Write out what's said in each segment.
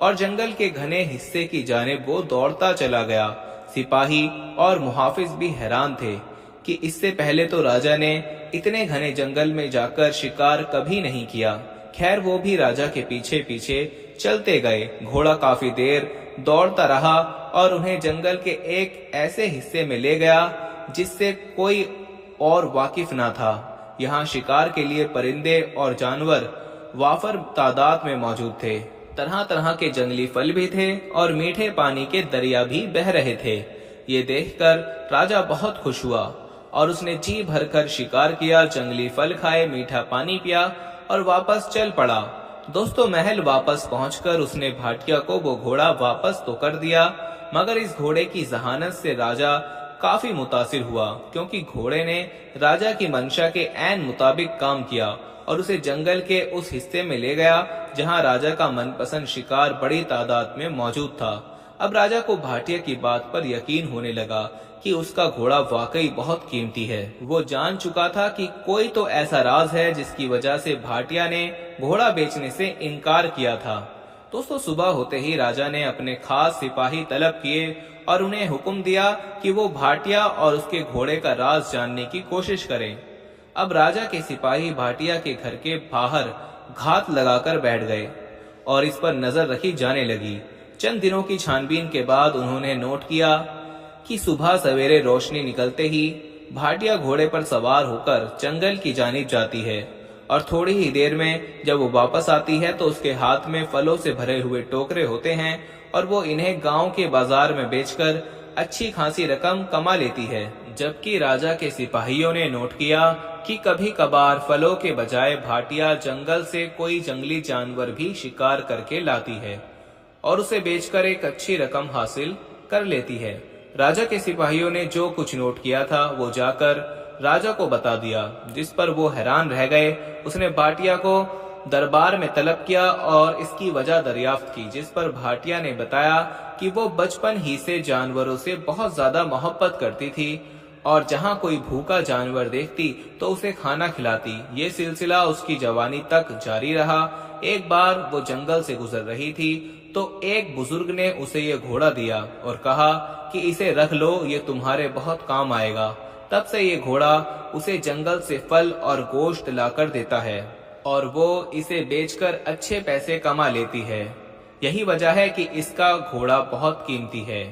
اور جنگل کے گھنے حصے کی جانب وہ دوڑتا چلا گیا۔ سپاہی اور محافظ بھی حیران تھے کہ اس سے پہلے تو راجا نے اتنے گھنے جنگل میں جا کر شکار کبھی نہیں کیا۔ خیر وہ بھی راجا کے پیچھے پیچھے چلتے گئے۔ گھوڑا کافی دیر دوڑتا رہا اور انہیں جنگل کے ایک ایسے حصے میں لے گیا جس سے کوئی اور واقف نہ تھا۔ یہاں شکار کے لیے پرندے اور جانور وافر تعداد میں موجود تھے۔ طرح طرح کے جنگلی پھل بھی تھے اور میٹھے پانی کے دریا بھی بہہ رہے تھے۔ یہ دیکھ کر راجا بہت خوش ہوا اور اس نے جی بھر کر شکار کیا، جنگلی پھل کھائے، میٹھا پانی پیا اور واپس چل پڑا۔ دوستو محل واپس پہنچ کر اس نے بھاٹیا کو وہ گھوڑا واپس تو کر دیا، مگر اس گھوڑے کی ذہانت سے راجا کافی متاثر ہوا، کیونکہ گھوڑے نے راجا کی منشا کے عین مطابق کام کیا اور اسے جنگل کے اس حصے میں لے گیا جہاں راجا کا من پسند شکار بڑی تعداد میں موجود تھا۔ اب راجا کو بھاٹیا کی بات پر یقین ہونے لگا کہ اس کا گھوڑا واقعی بہت قیمتی ہے۔ وہ جان چکا تھا کہ کوئی تو ایسا راز ہے جس کی وجہ سے بھاٹیا نے گھوڑا بیچنے سے انکار کیا تھا۔ دوستو صبح ہوتے ہی راجا نے اپنے خاص سپاہی طلب کیے اور انہیں حکم دیا کہ وہ بھاٹیا اور اس کے گھوڑے کا راز جاننے کی کوشش کریں۔ اب راجا کے سپاہی بھاٹیا کے گھر کے باہر گھات لگا کر بیٹھ گئے اور اس پر نظر رکھی جانے لگی۔ چند دنوں کی چھان بین کے بعد انہوں نے نوٹ کیا کہ صبح سویرے روشنی نکلتے ہی بھاٹیا گھوڑے پر سوار ہو کر جنگل کی جانب جاتی ہے اور تھوڑی ہی دیر میں جب وہ واپس آتی ہے تو اس کے ہاتھ میں پھلوں سے بھرے ہوئے ٹوکرے ہوتے ہیں اور وہ انہیں گاؤں کے بازار میں بیچ کر اچھی خاصی رقم کما لیتی ہے۔ جبکہ راجا کے سپاہیوں نے نوٹ کیا کہ کبھی کبھار پھلوں کے بجائے بھاٹیا جنگل سے کوئی جنگلی جانور بھی شکار کر کے لاتی ہے اور اسے بیچ کر ایک اچھی رقم حاصل کر لیتی ہے۔ راجا کے سپاہیوں نے جو کچھ نوٹ کیا تھا وہ جا کر راجا کو بتا دیا، جس پر وہ حیران رہ گئے۔ اس نے بھاٹیا کو دربار میں طلب کیا اور اس کی وجہ دریافت کی، جس پر بھاٹیا نے بتایا کہ وہ بچپن ہی سے جانوروں سے بہت زیادہ محبت کرتی تھی اور جہاں کوئی بھوکا جانور دیکھتی تو اسے کھانا کھلاتی۔ یہ سلسلہ اس کی جوانی تک جاری رہا۔ ایک بار وہ جنگل سے گزر رہی تھی تو ایک بزرگ نے اسے یہ گھوڑا دیا اور کہا کہ اسے رکھ لو، یہ تمہارے بہت کام آئے گا۔ تب سے یہ گھوڑا اسے جنگل سے پھل اور گوشت لا کر دیتا ہے اور وہ اسے بیچ کر اچھے پیسے کما لیتی ہے۔ یہی وجہ ہے کہ اس کا گھوڑا بہت قیمتی ہے۔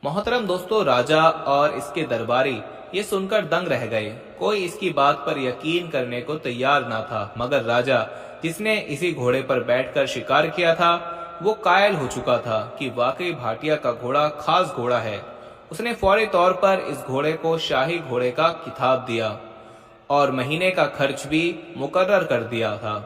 محترم دوستو، راجا اور اس کے درباری یہ سن کر دنگ رہ گئے۔ کوئی اس کی بات پر یقین کرنے کو تیار نہ تھا، مگر راجا جس نے اسی گھوڑے پر بیٹھ کر شکار کیا تھا وہ قائل ہو چکا تھا کہ واقعی بھاٹیا کا گھوڑا خاص گھوڑا ہے۔ اس نے فوری طور پر اس گھوڑے کو شاہی گھوڑے کا خطاب دیا اور مہینے کا خرچ بھی مقرر کر دیا تھا۔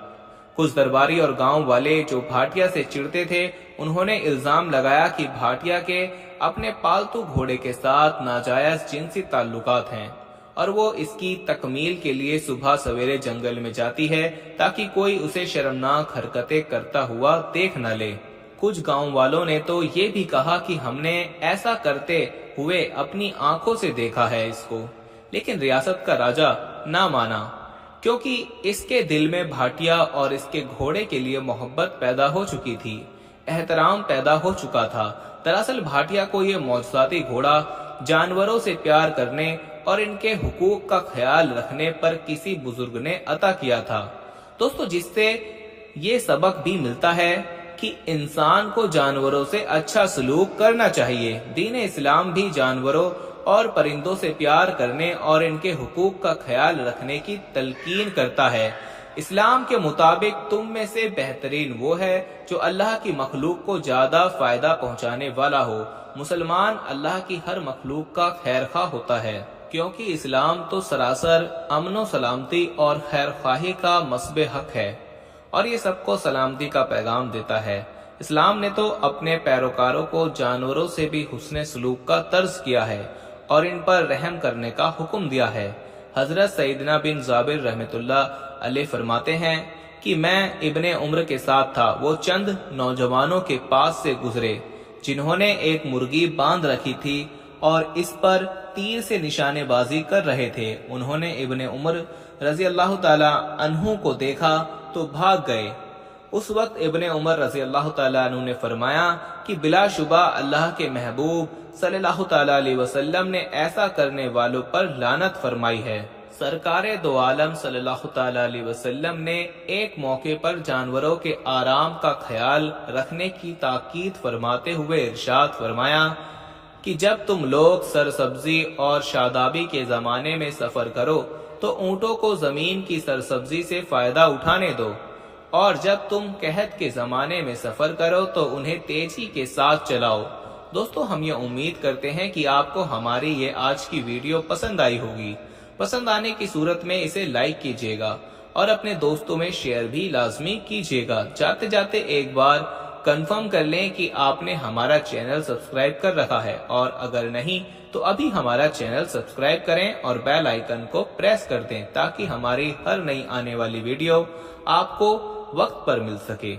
کچھ درباری اور گاؤں والے جو بھاٹیا سے چڑھتے تھے انہوں نے الزام لگایا کہ بھاٹیا کے اپنے پالتو گھوڑے کے ساتھ ناجائز جنسی تعلقات ہیں اور وہ اس کی تکمیل کے لیے صبح سویرے جنگل میں جاتی ہے تاکہ کوئی اسے شرمناک حرکتیں کرتا ہوا دیکھ نہ لے۔ کچھ گاؤں والوں نے تو یہ بھی کہا کہ ہم نے ایسا کرتے ہوئے اپنی آنکھوں سے دیکھا ہے اس کو، لیکن ریاست کا راجا نہ مانا کیونکہ اس کے دل میں بھاٹیا اور اس کے گھوڑے کے لیے محبت پیدا ہو چکی تھی، احترام پیدا ہو چکا تھا۔ دراصل بھاٹیا کو یہ معجزاتی گھوڑا جانوروں سے پیار کرنے اور ان کے حقوق کا خیال رکھنے پر کسی بزرگ نے عطا کیا تھا۔ دوستو جس سے یہ سبق بھی ملتا ہے کہ انسان کو جانوروں سے اچھا سلوک کرنا چاہیے۔ دین اسلام بھی جانوروں اور پرندوں سے پیار کرنے اور ان کے حقوق کا خیال رکھنے کی تلقین کرتا ہے۔ اسلام کے مطابق تم میں سے بہترین وہ ہے جو اللہ کی مخلوق کو زیادہ فائدہ پہنچانے والا ہو۔ مسلمان اللہ کی ہر مخلوق کا خیر خواہ ہوتا ہے، کیونکہ اسلام تو سراسر امن و سلامتی اور خیر خواہی کا مصب حق ہے اور یہ سب کو سلامتی کا پیغام دیتا ہے۔ اسلام نے تو اپنے پیروکاروں کو جانوروں سے بھی حسن سلوک کا طرز کیا ہے اور ان پر رحم کرنے کا حکم دیا ہے۔ حضرت سیدنا بن جابر رحمۃ اللہ علیہ فرماتے ہیں کہ میں ابن عمر کے ساتھ تھا، وہ چند نوجوانوں کے پاس سے گزرے جنہوں نے ایک مرغی باندھ رکھی تھی اور اس پر تیر سے نشانے بازی کر رہے تھے۔ انہوں نے ابن عمر رضی اللہ تعالی عنہ کو دیکھا تو بھاگ گئے، اس وقت ابن عمر رضی اللہ تعالیٰ عنہ نے فرمایا کہ بلا شبہ اللہ کے محبوب صلی اللہ تعالیٰ علیہ وسلم نے ایسا کرنے والوں پر لعنت فرمائی ہے۔ سرکار دو عالم صلی اللہ تعالیٰ علیہ وسلم نے ایک موقع پر جانوروں کے آرام کا خیال رکھنے کی تاکید فرماتے ہوئے ارشاد فرمایا کہ جب تم لوگ سرسبزی اور شادابی کے زمانے میں سفر کرو تو اونٹوں کو زمین کی سرسبزی سے فائدہ اٹھانے دو، اور جب تم قحط کے زمانے میں سفر کرو تو انہیں تیزی کے ساتھ چلاؤ۔ دوستو، ہم یہ امید کرتے ہیں کہ آپ کو ہماری یہ آج کی ویڈیو پسند آئی ہوگی۔ پسند آنے کی صورت میں اسے لائک کیجیے گا اور اپنے دوستوں میں شیئر بھی لازمی کیجیے گا۔ جاتے جاتے ایک بار کنفرم کر لیں کہ آپ نے ہمارا چینل سبسکرائب کر رکھا ہے، اور اگر نہیں تو ابھی ہمارا چینل سبسکرائب کریں اور بیل آئیکن کو پریس کر دیں تاکہ ہماری ہر نئی آنے والی ویڈیو آپ کو وقت پر مل سکے۔